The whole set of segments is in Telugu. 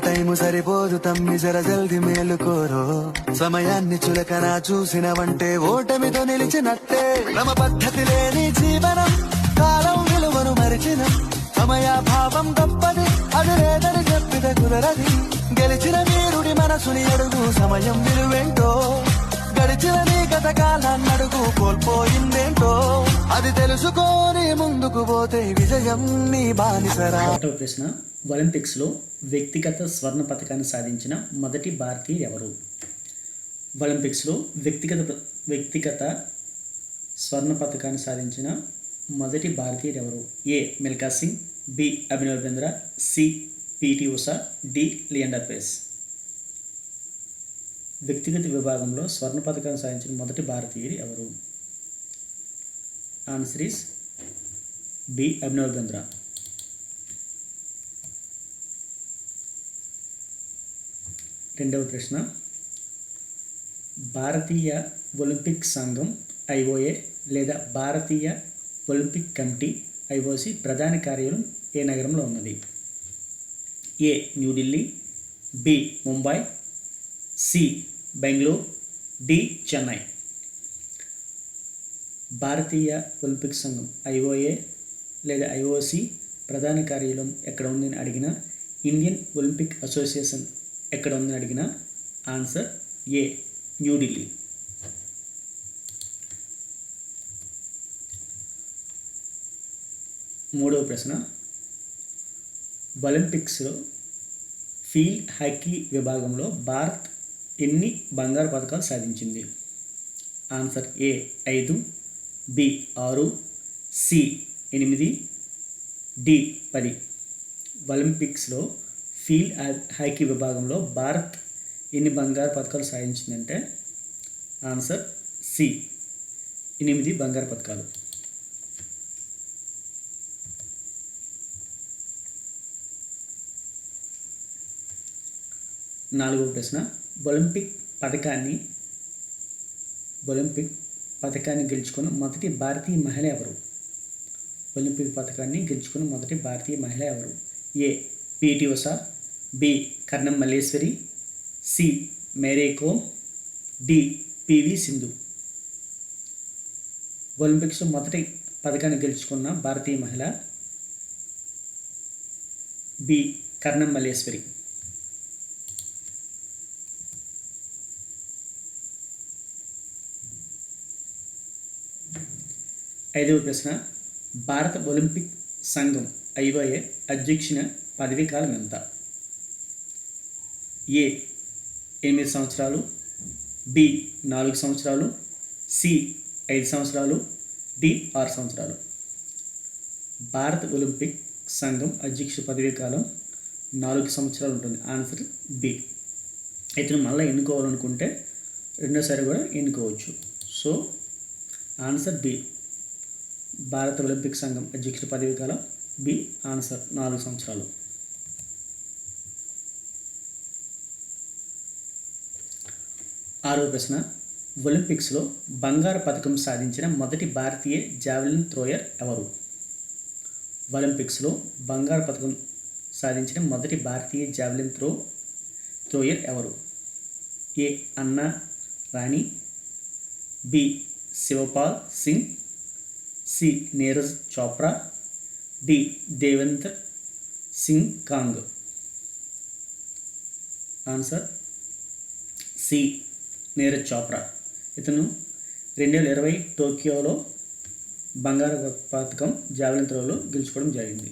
టైము సరిపోదు తమ్మి జర జల్ది మేలుకోరో సమయాన్ని చులకన చూసినవంటే ఓటమితో నిలిచినట్టే క్రమ పద్ధతి లేని జీవనం కాలం విలువను మరిచిన సమయాభావం గొప్పది అది లేదని చెప్పితే కుదరది గెలిచిన వీరుడి మనసుని అడుగు సమయం విలువేంటో గడిచిన నీ గత కాలాన్నడుగు కోల్పోయిందేంటో అది తెలుసుకోని ముందుకు పోతే విజయం నీ బానిసరా. ప్రశ్న, ఒలింపిక్స్లో వ్యక్తిగత స్వర్ణ పతకాన్ని సాధించిన మొదటి భారతీయుడు ఎవరు? ఒలింపిక్స్లో వ్యక్తిగత స్వర్ణ పతకాన్ని సాధించిన మొదటి భారతీయుడు ఎవరు? A. Milkha Singh, B. Abhinav Bindra, C. PT Usha, D. Leander Paes. వ్యక్తిగత విభాగంలో స్వర్ణ పతకాన్ని సాధించిన మొదటి భారతీయుడు ఎవరు? Answer is B. Abhinav Bindra. రెండవ ప్రశ్న, భారతీయ ఒలింపిక్ సంఘం ఐఓఏ లేదా భారతీయ ఒలింపిక్ కమిటీ ఐఓసి ప్రధాన కార్యాలయం ఏ నగరంలో ఉన్నది? A. New Delhi, B. Mumbai, C. Bengaluru, D. Chennai. భారతీయ ఒలింపిక్ సంఘం ఐఓఏ లేదా ఐఓసి ప్రధాన కార్యాలయం ఎక్కడ ఉందని అడిగిన, ఇండియన్ ఒలింపిక్ అసోసియేషన్ ఎక్కడ ఉందని అడిగిన ఆన్సర్ ఏ. న్యూఢిల్లీ. మూడవ ప్రశ్న, ఒలింపిక్స్లో ఫీల్డ్ హాకీ విభాగంలో భారత్ ఎన్ని బంగారు పతకాలు సాధించింది? ఆన్సర్ ఏ. 5, బి. 6, సి. 8, డి. 10. ఒలింపిక్స్లో ఫీల్డ్ హాకీ విభాగంలో భారత్ ఎన్ని బంగారు పతకాలు సాధించిందంటే ఆన్సర్ సి. 8 బంగారు పతకాలు. నాలుగవ ప్రశ్న, ఒలింపిక్ పథకాన్ని గెలుచుకున్న మొదటి భారతీయ మహిళ ఎవరు? ఒలింపిక్ పథకాన్ని గెలుచుకున్న మొదటి భారతీయ మహిళ ఎవరు? A. PT Usha, B. Karnam Malleswari, C. Mary Kom, D. PV Sindhu. ఒలింపిక్స్లో మొదటి పథకాన్ని గెలుచుకున్న భారతీయ మహిళ బి. కర్ణం మల్లేశ్వరి. ఐదవ ప్రశ్న, భారత ఒలింపిక్ సంఘం ఐఓఏ అధ్యక్షుని పదవీ కాలం ఎంత? ఏ. 8 సంవత్సరాలు, బి. 4 సంవత్సరాలు, సి. 5 సంవత్సరాలు, డి. 6 సంవత్సరాలు. భారత ఒలింపిక్ సంఘం అధ్యక్ష పదవీ కాలం 4 సంవత్సరాలు ఉంటుంది. Answer B. ఇతను మళ్ళీ ఎన్నుకోవాలనుకుంటే రెండోసారి కూడా ఎన్నుకోవచ్చు. So answer B. భారత ఒలింపిక్ సంఘం అధ్యక్షుల పదవీ కాలం బి. ఆన్సర్ 4 సంవత్సరాలు. ఆరవ ప్రశ్న, ఒలింపిక్స్లో బంగారు పథకం సాధించిన మొదటి భారతీయ జావెలిన్ థ్రోయర్ ఎవరు? ఒలింపిక్స్లో బంగారు పథకం సాధించిన మొదటి భారతీయ జావెలిన్ థ్రోయర్ ఎవరు? A. Anna Rani, B. Shivpal Singh, C. Neeraj Chopra, D. Devender Singh Kang. Answer C. Neeraj Chopra. ఇతను 2020 టోక్యోలో బంగారు పథకం జావెలిన్ త్రోలో గెలుచుకోవడం జరిగింది.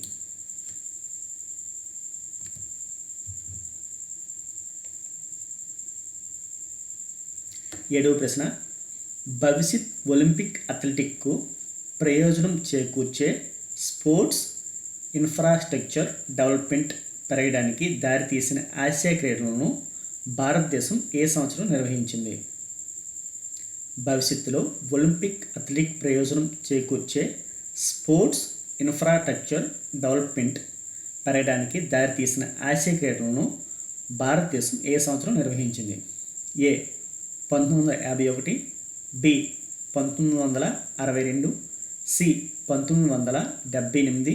ఏడవ ప్రశ్న, భవిష్యత్ ఒలింపిక్ అథ్లెటిక్కు ప్రయోజనం చేకూర్చే స్పోర్ట్స్ ఇన్ఫ్రాస్ట్రక్చర్ డెవలప్మెంట్ పెరగడానికి దారితీసిన ఆసియా క్రీడలను భారతదేశం ఏ సంవత్సరం నిర్వహించింది? భవిష్యత్తులో ఒలింపిక్ అథ్లెటిక్ ప్రయోజనం చేకూర్చే స్పోర్ట్స్ ఇన్ఫ్రాస్ట్రక్చర్ డెవలప్మెంట్ పెరగడానికి దారితీసిన ఆసియా క్రీడలను భారతదేశం ఏ సంవత్సరం నిర్వహించింది? A. 1951, B. 1962, C. 1978,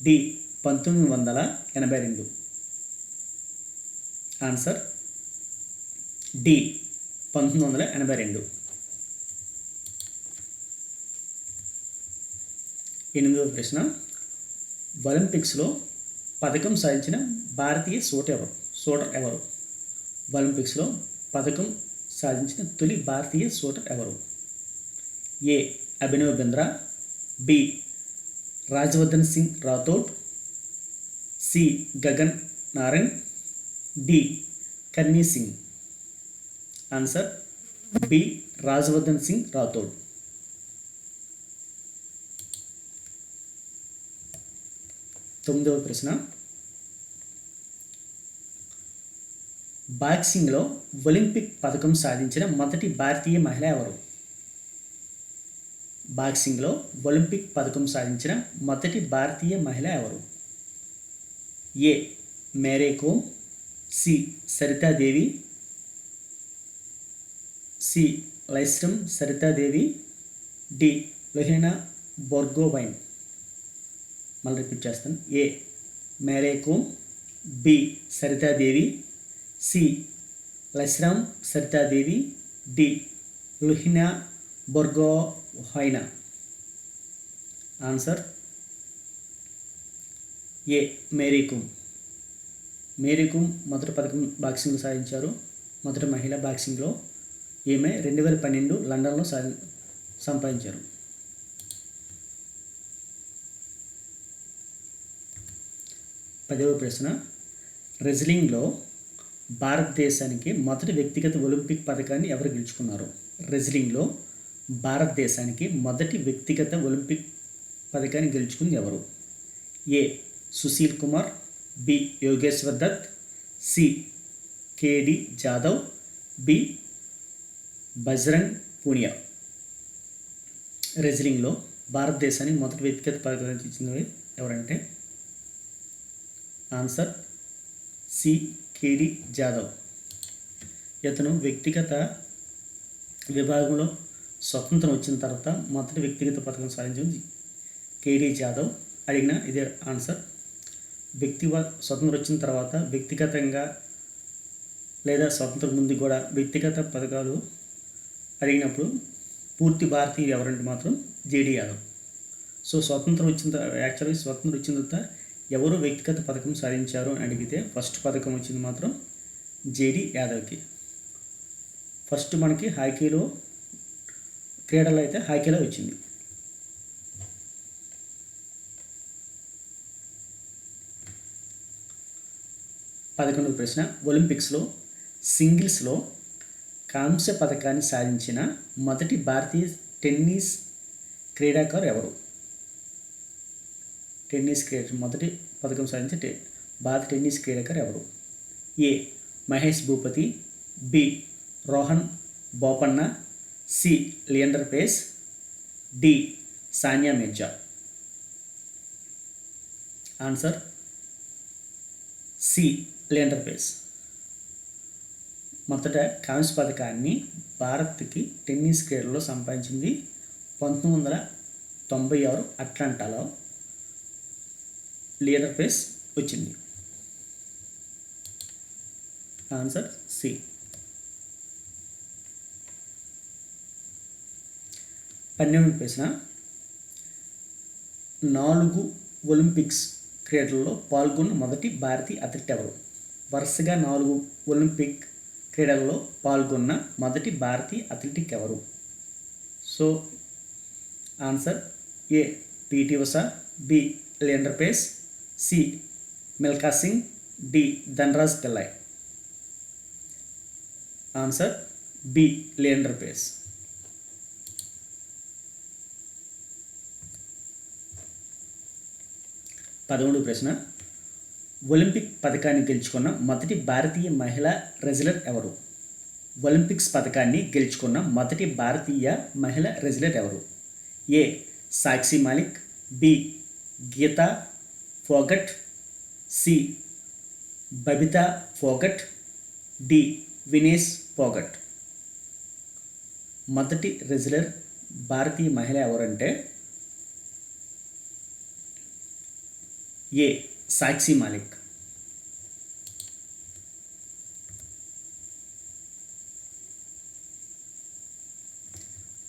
D. 1982. Answer D 1982. 8వ ప్రశ్న, ఒలింపిక్స్లో పథకం సాధించిన భారతీయ షూటర్ ఎవరు? ఒలింపిక్స్లో పథకం సాధించిన తొలి భారతీయ షూటర్ ఎవరు? A Abhinav Bindra, B Rajyavardhan Singh Rathore, C Gagan Narang, D Karni Singh. Answer B Rajyavardhan Singh Rathore. 9వ ప్రశ్న, బాక్సింగ్లో ఒలింపిక్ పథకం సాధించిన మొదటి భారతీయ మహిళ ఎవరు? బాక్సింగ్లో ఒలింపిక్ పథకం సాధించిన మొదటి భారతీయ మహిళ ఎవరు? A Mary Kom, C Sarita Devi, C Laishram Sarita Devi, D Lovlina Borgohain. మళ్ళీ రిపీట్ చేస్తాను. A Mary Kom, B Sarita Devi, C Laishram Sarita Devi, D Lovlina Borgohain. Answer A Mary Kom. Mary Kom మొదటి పథకం బాక్సింగ్లో సాధించారు. మొదటి మహిళ బాక్సింగ్లో ఈమె 2012 లండన్లో సంపాదించారు. 10వ ప్రశ్న, రెజ్లింగ్లో భారతదేశానికి మొదటి వ్యక్తిగత ఒలింపిక్ పథకాన్ని ఎవరు గెలుచుకున్నారు? రెజ్లింగ్లో భారతదేశానికి మొదటి వ్యక్తిగత ఒలింపిక్ పథకాన్ని గెలుచుకుంది ఎవరు? A Sushil Kumar, B Yogeshwar Dutt, C KD Jadhav, B Bajrang Punia. రెజ్లింగ్లో భారతదేశానికి మొదటి వ్యక్తిగత పథకాన్ని ఇచ్చినవి ఎవరంటే ఆన్సర్ సి కేడి జాదవ్. ఇతను వ్యక్తిగత విభాగంలో స్వతంత్రం వచ్చిన తర్వాత మొదటి వ్యక్తిగత పథకం సాధించింది కేడి జాదవ్. అడిగిన ఇదే ఆన్సర్. స్వతంత్రం వచ్చిన తర్వాత వ్యక్తిగతంగా లేదా స్వతంత్రం ముందు కూడా వ్యక్తిగత పథకాలు అడిగినప్పుడు పూర్తి భారతీయులు ఎవరంటే మాత్రం జేడి యాదవ్. సో స్వతంత్రం వచ్చిన తర్వాత ఎవరు వ్యక్తిగత పథకం సాధించారు అని అడిగితే ఫస్ట్ పథకం వచ్చింది మాత్రం జేడి యాదవ్కి. ఫస్ట్ మనకి హాకీలో క్రీడలు అయితే హాకీలో వచ్చింది. 11వ ప్రశ్న, ఒలింపిక్స్లో సింగిల్స్లో కాంస్య పథకాన్ని సాధించిన మొదటి భారతీయ టెన్నిస్ క్రీడాకారు ఎవరు? మొదటి పథకం సాధించిన భారత టెన్నిస్ క్రీడాకారు ఎవరు? A Mahesh Bhupathi, B Rohan Bopanna, C Leander Paes, D Sania Mirza. Answer C Leander Paes. మొదట కాంస్య పథకాన్ని భారత్కి టెన్నిస్ క్రీడలో సంపాదించింది 1996 అట్లాంటాలో లియండర్ పేస్ వచ్చింది. Answer C. 12వ ప్రశ్న, 4 ఒలింపిక్స్ క్రీడల్లో పాల్గొన్న మొదటి భారతీయ అథ్లెట్ ఎవరు? వరుసగా 4 ఒలింపిక్ క్రీడల్లో పాల్గొన్న మొదటి భారతీయ అథ్లెటిక్ ఎవరు? So answer A PT Usha, B Leander Paes, C Milkha Singh, D Dhanraj Pillay. Answer B Leander Paes. 11వ ప్రశ్న, ఒలింపిక్ పథకాన్ని గెలుచుకున్న మొదటి భారతీయ మహిళా రెజ్లర్ ఎవరు? ఒలింపిక్స్ పథకాన్ని గెలుచుకున్న మొదటి భారతీయ మహిళా రెజ్లర్ ఎవరు? A Sakshi Malik, B Geeta Phogat, C Babita Phogat, D Vinesh Phogat. మొదటి రెజ్లర్ భారతీయ మహిళ ఎవరంటే ఏ సాక్షి మాలిక్.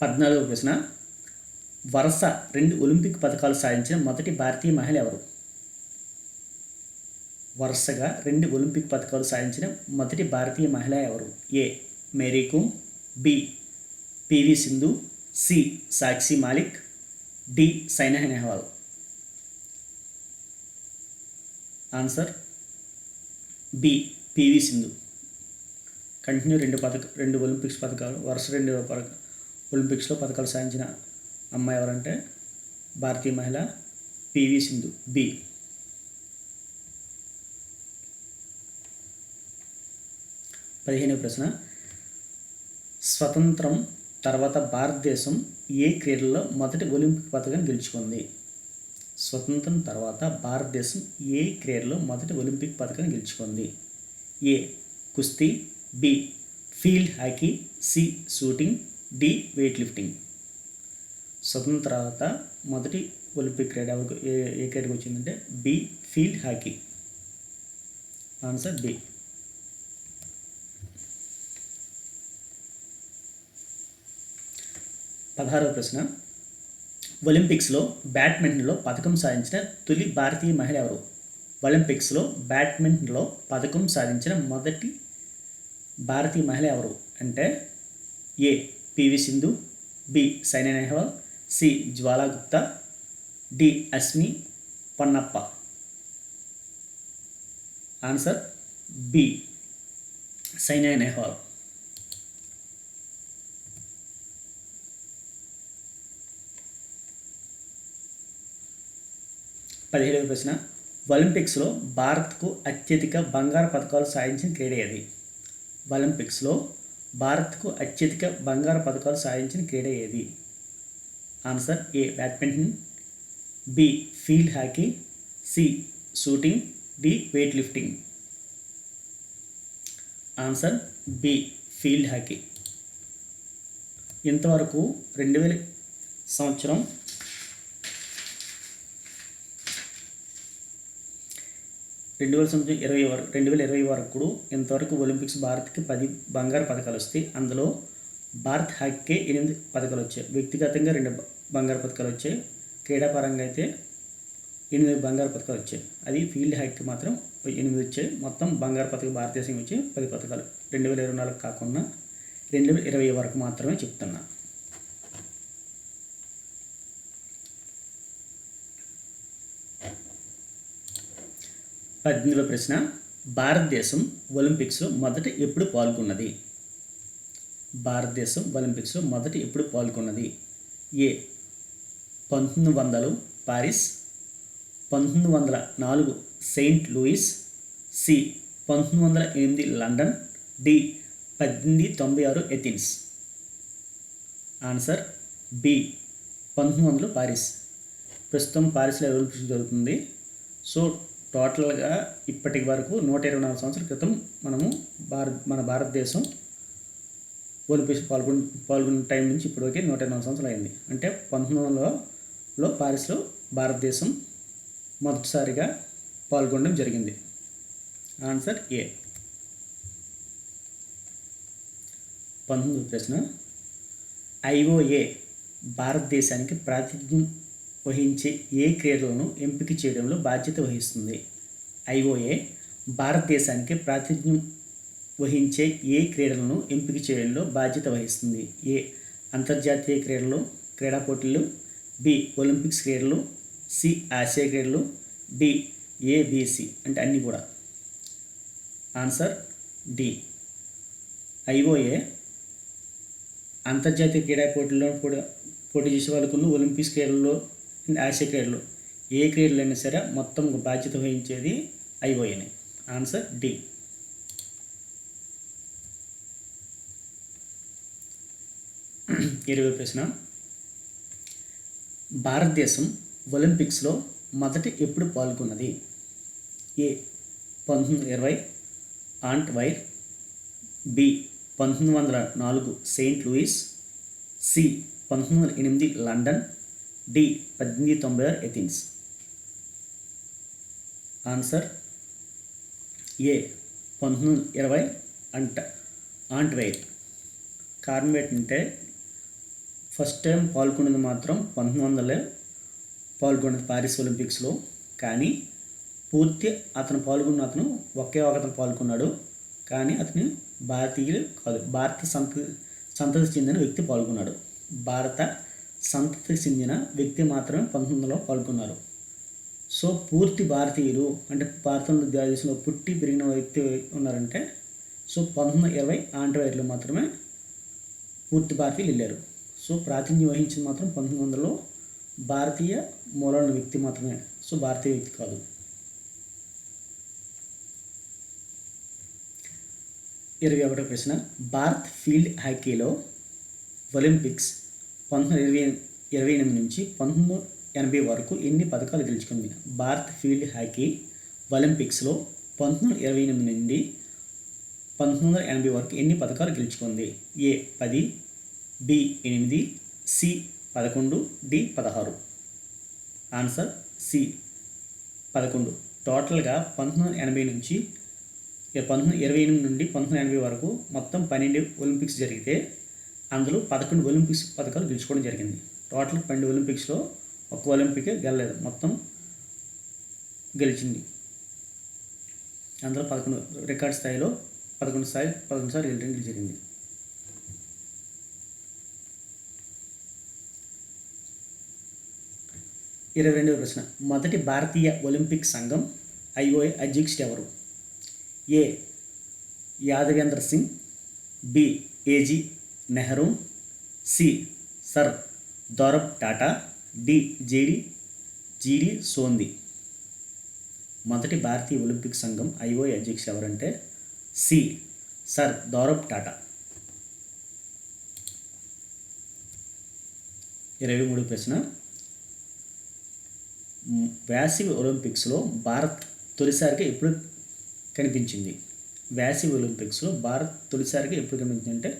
14వ ప్రశ్న, వరుస 2 ఒలింపిక్ పథకాలు సాధించిన మొదటి భారతీయ మహిళ ఎవరు? వరుసగా 2 ఒలింపిక్ పథకాలు సాధించిన మొదటి భారతీయ మహిళ ఎవరు? A Mary Kom, B PV Sindhu, C Sakshi Malik, D Saina Nehwal. Answer B PV Sindhu. Continue 2 Olympics పథకాలు వరుస 2 ఒలింపిక్స్లో పథకాలు సాధించిన అమ్మాయి ఎవరంటే భారతీయ మహిళ పివి సింధు. బి. 15వ ప్రశ్న, స్వతంత్రం తర్వాత భారతదేశం ఏ క్రీడల్లో మొదటి ఒలింపిక్ పథకం గెలుచుకుంది? స్వతంత్రం తర్వాత భారతదేశం ఏ క్రీడలో మొదటి ఒలింపిక్ పథకం గెలుచుకుంది? ఏ కుస్తీ, B field hockey, C shooting, D weight lifting. స్వతంత్రం తర్వాత మొదటి ఒలింపిక్ క్రీడ ఏ క్రీడకు వచ్చిందంటే B field hockey. Answer B. 16వ ప్రశ్న, ఒలింపిక్స్లో బ్యాడ్మింటన్లో పథకం సాధించిన తొలి భారతీయ మహిళ ఎవరు? ఒలింపిక్స్లో బ్యాడ్మింటన్లో పథకం సాధించిన మొదటి భారతీయ మహిళ ఎవరు అంటే A PV Sindhu, B Saina Nehwal, C Jwala Gupta, D Ashwini Ponnappa. Answer B Saina Nehwal. 17వ ప్రశ్న, ఒలింపిక్స్లో భారత్కు అత్యధిక బంగారు పథకాలు సాధించిన క్రీడ ఏది? ఒలింపిక్స్లో భారత్కు అత్యధిక బంగారు పథకాలు సాధించిన క్రీడ ఏది? Answer A badminton, B field hockey, C shooting, D weight lifting. Answer B field hockey. ఇంతవరకు 2020 సంవత్సరం 2020 వరకు ఇంతవరకు ఒలింపిక్స్ భారత్కి 10 బంగారు పథకాలు వస్తాయి. అందులో భారత్ హాకీకే 8 పథకాలు వచ్చాయి. వ్యక్తిగతంగా 2 బంగారు పథకాలు వచ్చాయి. క్రీడాపరంగా అయితే 8 బంగారు పథకాలు వచ్చాయి. అది ఫీల్డ్ హాకీకి మాత్రం 8 వచ్చాయి. మొత్తం బంగారు పథకం భారతదేశం వచ్చి 10 పథకాలు. 2024 కాకుండా 2020 వరకు మాత్రమే చెప్తున్నా. పద్దెనిమిదవ ప్రశ్న, భారతదేశం ఒలింపిక్స్లో మొదట ఎప్పుడు పాల్గొన్నది? భారతదేశం ఒలింపిక్స్లో మొదట ఎప్పుడు పాల్గొన్నది? A 1900 Paris, 1904 Saint Louis, C 1908 London, D 1896 Athens. Answer B 1900 Paris. ప్రస్తుతం పారిస్లో ఒలింపిక్స్ జరుగుతుంది. సో టోటల్గా ఇప్పటి వరకు 124 సంవత్సరాల క్రితం మన భారతదేశం ఒలింపిక్స్ పాల్గొన్న టైం నుంచి ఇప్పటివరకు 124 సంవత్సరాలు అయింది. అంటే 1900లో పారిస్లో భారతదేశం మొదటిసారిగా పాల్గొనడం జరిగింది. ఆన్సర్ ఏ. 19వ ప్రశ్న, ఐఓఏ భారతదేశానికి ప్రాతినిధ్యం వహించే ఏ క్రీడలను ఎంపిక చేయడంలో బాధ్యత వహిస్తుంది? ఐఓఏ భారతదేశానికి ప్రాతినిధ్యం వహించే ఏ క్రీడలను ఎంపిక చేయడంలో బాధ్యత వహిస్తుంది? ఏ అంతర్జాతీయ క్రీడా పోటీలు, బి ఒలింపిక్స్ క్రీడలు, సి ఆసియా క్రీడలు, డి ఏబిసి అంటే అన్నీ కూడా. Answer D. ఐఓఏ అంతర్జాతీయ క్రీడా పోటీల్లో కూడా పోటీ చేసే వాళ్ళకు ఒలింపిక్స్ క్రీడల్లో ఆసియా క్రీడలు ఏ క్రీడలు అయినా సరే మొత్తం బాధ్యత వహించేది ఐఓఏనే. Answer D. 20వ ప్రశ్న, భారతదేశం ఒలింపిక్స్లో మొదట ఎప్పుడు పాల్గొన్నది? A 1920 Antwerp, B 1904 Saint Louis, C 1908 London, D 1896 Athens. Answer A 1920 Antwerp. కారణం ఏంటంటే ఫస్ట్ టైం పాల్గొన్నది మాత్రం 1900 పాల్గొన్నది పారిస్ ఒలింపిక్స్లో. కానీ అతను ఒకే ఒకతను పాల్గొన్నాడు. కానీ అతను భారతీయులు కాదు, భారత సంతతికి చెందిన వ్యక్తి పాల్గొన్నాడు. భారత సంతతికి చెందిన వ్యక్తి మాత్రమే 1900లో పాల్గొన్నారు. సో పూర్తి భారతీయులు అంటే భారతదేశంలో పుట్టి పెరిగిన వ్యక్తి ఉన్నారంటే సో 1920 ఆండ్రవైర్లో మాత్రమే పూర్తి భారతీయులు వెళ్ళారు. సో ప్రాతినిధ్యం వహించింది మాత్రం 1900లో భారతీయ మూలాల వ్యక్తి మాత్రమే. సో భారతీయ వ్యక్తి కాదు. ఇరవై ఒకటో ప్రశ్న, భారత్ ఫీల్డ్ హాకీలో ఒలింపిక్స్ 1928 నుంచి 1980 వరకు ఎన్ని పథకాలు గెలుచుకుంది? భారత్ ఫీల్డ్ హాకీ ఒలింపిక్స్లో 1928 నుండి 1980 వరకు ఎన్ని పథకాలు గెలుచుకుంది? A 10, B 8, C 11, D 16. Answer C 11. టోటల్గా 1928 నుండి 1980 వరకు మొత్తం 12 ఒలింపిక్స్ జరిగితే అందులో 11 ఒలింపిక్స్ పథకాలు గెలుచుకోవడం జరిగింది. టోటల్ 12 ఒలింపిక్స్లో ఒక్క ఒలింపికే గెలలేదు, మొత్తం గెలిచింది. అందులో 11 రికార్డ్ స్థాయిలో 11 సార్లు గెలవడం జరిగింది. ఇరవై రెండవ ప్రశ్న, మొదటి భారతీయ ఒలింపిక్ సంఘం IOA అధ్యక్షుడు ఎవరు? A Yadavindra Singh, B AG Nehru, C sir Dorab Tata, D GD Sondhi. మొదటి భారతీయ ఒలింపిక్ సంఘం IOA అధ్యక్షుడు ఎవరంటే సి సర్ దౌరబ్ టాటా. 23వ ప్రశ్న, వేసవి ఒలింపిక్స్లో భారత్ తొలిసారిగా ఎప్పుడు కనిపించింది? వేసవి ఒలింపిక్స్లో భారత్ తొలిసారిగా ఎప్పుడు కనిపించింది అంటే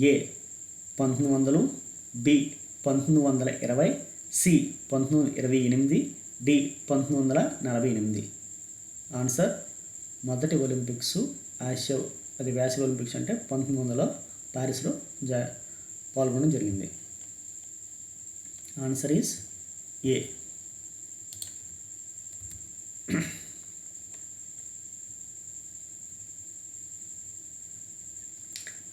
ఏ 1900, బి 1920, సి 1928, డి 1948. ఆన్సర్ మొదటి ఒలింపిక్స్ వేసవి ఒలింపిక్స్ అంటే 1900 పారిస్లో పాల్గొనడం జరిగింది. Answer is a.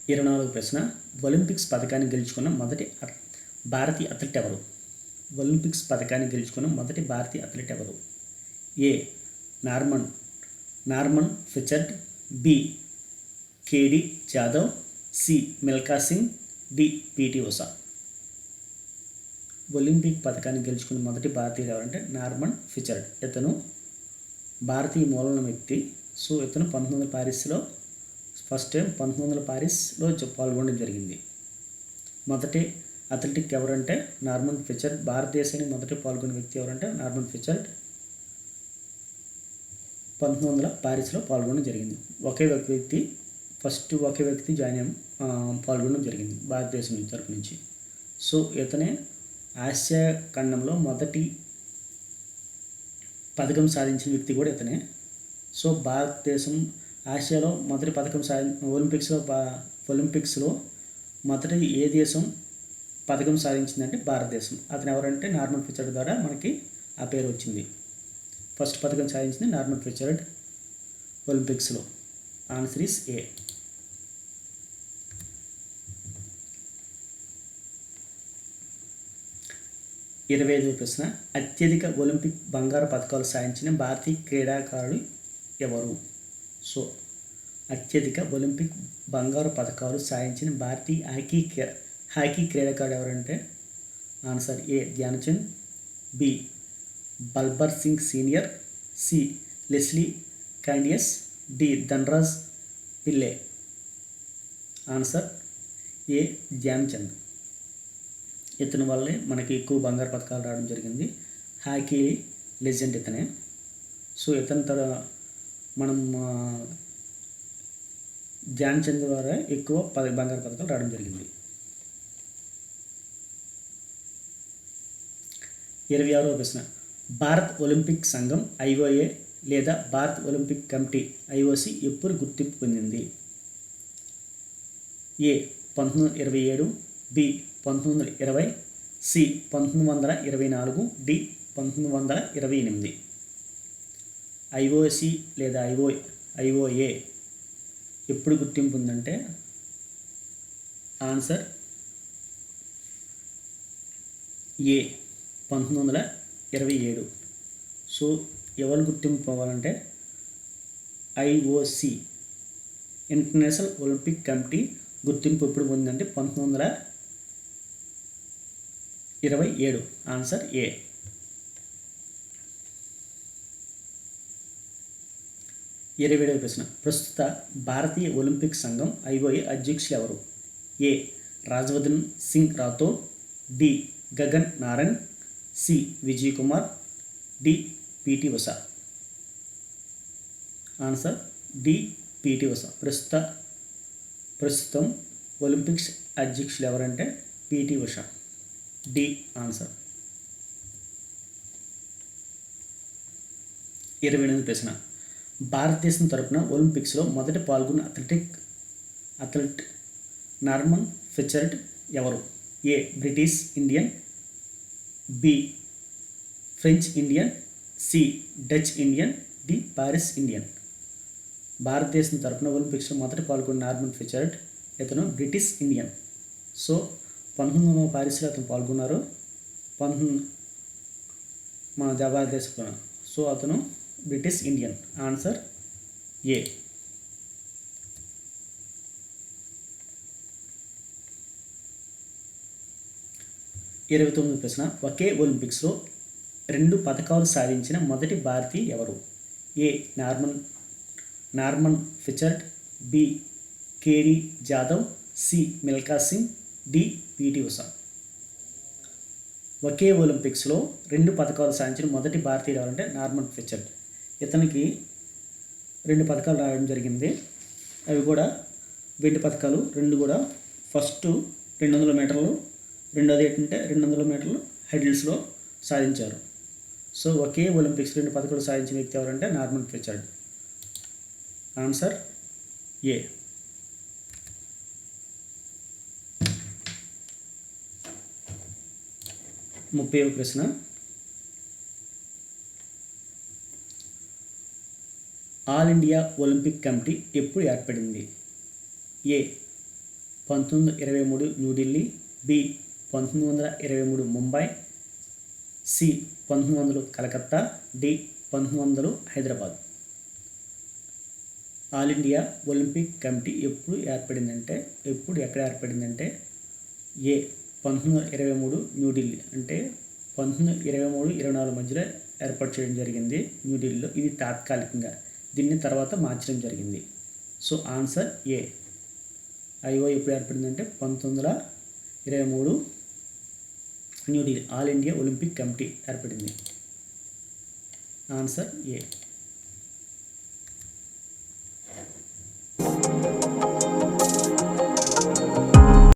24వ ప్రశ్న, ఒలింపిక్స్ పథకాన్ని గెలుచుకున్న మొదటి భారతీయ అథ్లెట్ ఎవరు? ఒలింపిక్స్ పథకాన్ని గెలుచుకున్న మొదటి భారతీయ అథ్లెట్ ఎవరు? A Norman Pritchard, B KD Jadhav, C Milkha Singh, D PT Usha. Olympic పథకాన్ని గెలుచుకున్న మొదటి భారతీయుడు ఎవరంటే నార్మన్ ఫిచర్డ్. ఇతను భారతీయ మూలన వ్యక్తి. సో ఇతను 1900 పారిస్లో ఫస్ట్ టైం 1900 పారిస్లో పాల్గొనడం జరిగింది. మొదటి అథ్లెటిక్ ఎవరంటే నార్మన్ ఫిచర్డ్. భారతదేశానికి మొదటి పాల్గొన్న వ్యక్తి ఎవరంటే నార్మన్ ఫిచర్డ్. 1900 పారిస్లో పాల్గొనడం జరిగింది. ఒకే వ్యక్తి పాల్గొనడం జరిగింది భారతదేశం తరపు నుంచి. సో ఇతనే ఆసియా ఖండంలో మొదటి పథకం సాధించిన వ్యక్తి కూడా ఇతనే. సో భారతదేశం ఆసియాలో మొదటి పథకం ఒలింపిక్స్లో మొదటి ఏ దేశం పథకం సాధించిందంటే భారతదేశం. అతను ఎవరంటే నార్మన్ ఫిచర్డ్ ద్వారా మనకి ఆ పేరు వచ్చింది. ఫస్ట్ పథకం సాధించింది నార్మన్ ఫిచర్డ్ ఒలింపిక్స్లో. Answer is a. 25వ ప్రశ్న, అత్యధిక ఒలింపిక్ బంగారు పథకాలు సాధించిన భారతీయ క్రీడాకారుడు ఎవరు? సో అత్యధిక ఒలింపిక్ బంగారు పథకాలు సాధించిన భారతీయ హాకీ క్రీడాకారుడు ఎవరంటే answer A Dhyan Chand, B Balbir Singh senior, C Leslie Claudius, D Dhanraj Pillay. Answer A Dhyan Chand. ఇతని వల్లే మనకి ఎక్కువ బంగారు పథకాలు రావడం జరిగింది. హాకీ లెజెండ్ ఇతనే. సో ఇతని మనం ధ్యానచంద్ ద్వారా ఎక్కువ బంగారు పథకాలు రావడం జరిగింది. 26వ ప్రశ్న, భారత్ ఒలింపిక్ సంఘం IOA లేదా భారత్ ఒలింపిక్ కమిటీ IOC ఎప్పుడు గుర్తింపు పొందింది? ఏ 1927, బి 1920, సి 1924, డి 1928. ఐఓసి లేదా ఐఓఏ ఎప్పుడు గుర్తింపు ఉందంటే ఆన్సర్ ఏ 1927. సో ఎవరు గుర్తింపు అవ్వాలంటే ఐఓసి ఇంటర్నేషనల్ ఒలింపిక్ కమిటీ గుర్తింపు ఎప్పుడు పొందిందంటే 1927. ఆన్సర్ ఏ. 27వ ప్రశ్న. ప్రస్తుత భారతీయ ఒలింపిక్ సంఘం ఐఓఏ అధ్యక్షులు ఎవరు? A Rajyavardhan Singh Rathore, D Gagan Narang, C Vijay Kumar, D PT Usha. Answer D PT Usha. ప్రస్తుతం ఒలింపిక్స్ అధ్యక్షులు ఎవరంటే పిటి ఉషా. D answer. 28వ ప్రశ్న. భారతదేశం తరపున ఒలింపిక్స్లో మొదట పాల్గొన్న అథ్లెట్ నార్మన్ ఫిచర్డ్ ఎవరు? A British Indian, B French Indian, C Dutch Indian, D Paris Indian. భారతదేశం తరపున ఒలింపిక్స్లో మొదట పాల్గొన్న నార్మన్ ఫిచర్డ్ ఇతను బ్రిటిష్ ఇండియన్. సో 1900 పారిస్లో అతను పాల్గొన్నారు, మన భారతదేశంలో. సో అతను బ్రిటిష్ ఇండియన్. ఆన్సర్ ఏ. 29వ ప్రశ్న. ఒకే ఒలింపిక్స్లో 2 పథకాలు సాధించిన మొదటి భారతీయ ఎవరు? A Norman Pritchard, B KD Jadhav, C Milkha Singh, D PT Usha. ఒకే ఒలింపిక్స్లో 2 పథకాలు సాధించిన మొదటి భారతీయుడు ఎవరంటే నార్మన్ ఫిచర్డ్. ఇతనికి 2 పథకాలు రావడం జరిగింది. అవి కూడా వెండి పథకాలు 2 కూడా. ఫస్ట్ 200 మీటర్లు, రెండోది ఏంటంటే 200 మీటర్లు హైడిల్స్లో సాధించారు. సో ఒకే ఒలింపిక్స్ 2 పథకాలు సాధించిన వ్యక్తి ఎవరంటే నార్మన్ ఫిచర్డ్. ఆన్సర్ ఏ. 30వ ప్రశ్న. ఆల్ ఇండియా ఒలింపిక్ కమిటీ ఎప్పుడు ఏర్పడింది? ఏ 1923 New Delhi, B 1923 Mumbai, C 1900 Calcutta, D 1900 Hyderabad. All India Olympic committee ఎప్పుడు ఎక్కడ ఏర్పడిందంటే ఏ 1923 న్యూఢిల్లీ, అంటే 1923-24 మధ్యలో ఏర్పాటు చేయడం జరిగింది న్యూఢిల్లీలో. ఇది తాత్కాలికంగా, దీన్ని తర్వాత మార్చడం జరిగింది. సో ఆన్సర్ ఏ. ఐఓ ఎప్పుడు ఏర్పడిందంటే 1923 New Delhi all India Olympic committee ఏర్పడింది. ఆన్సర్ ఏ.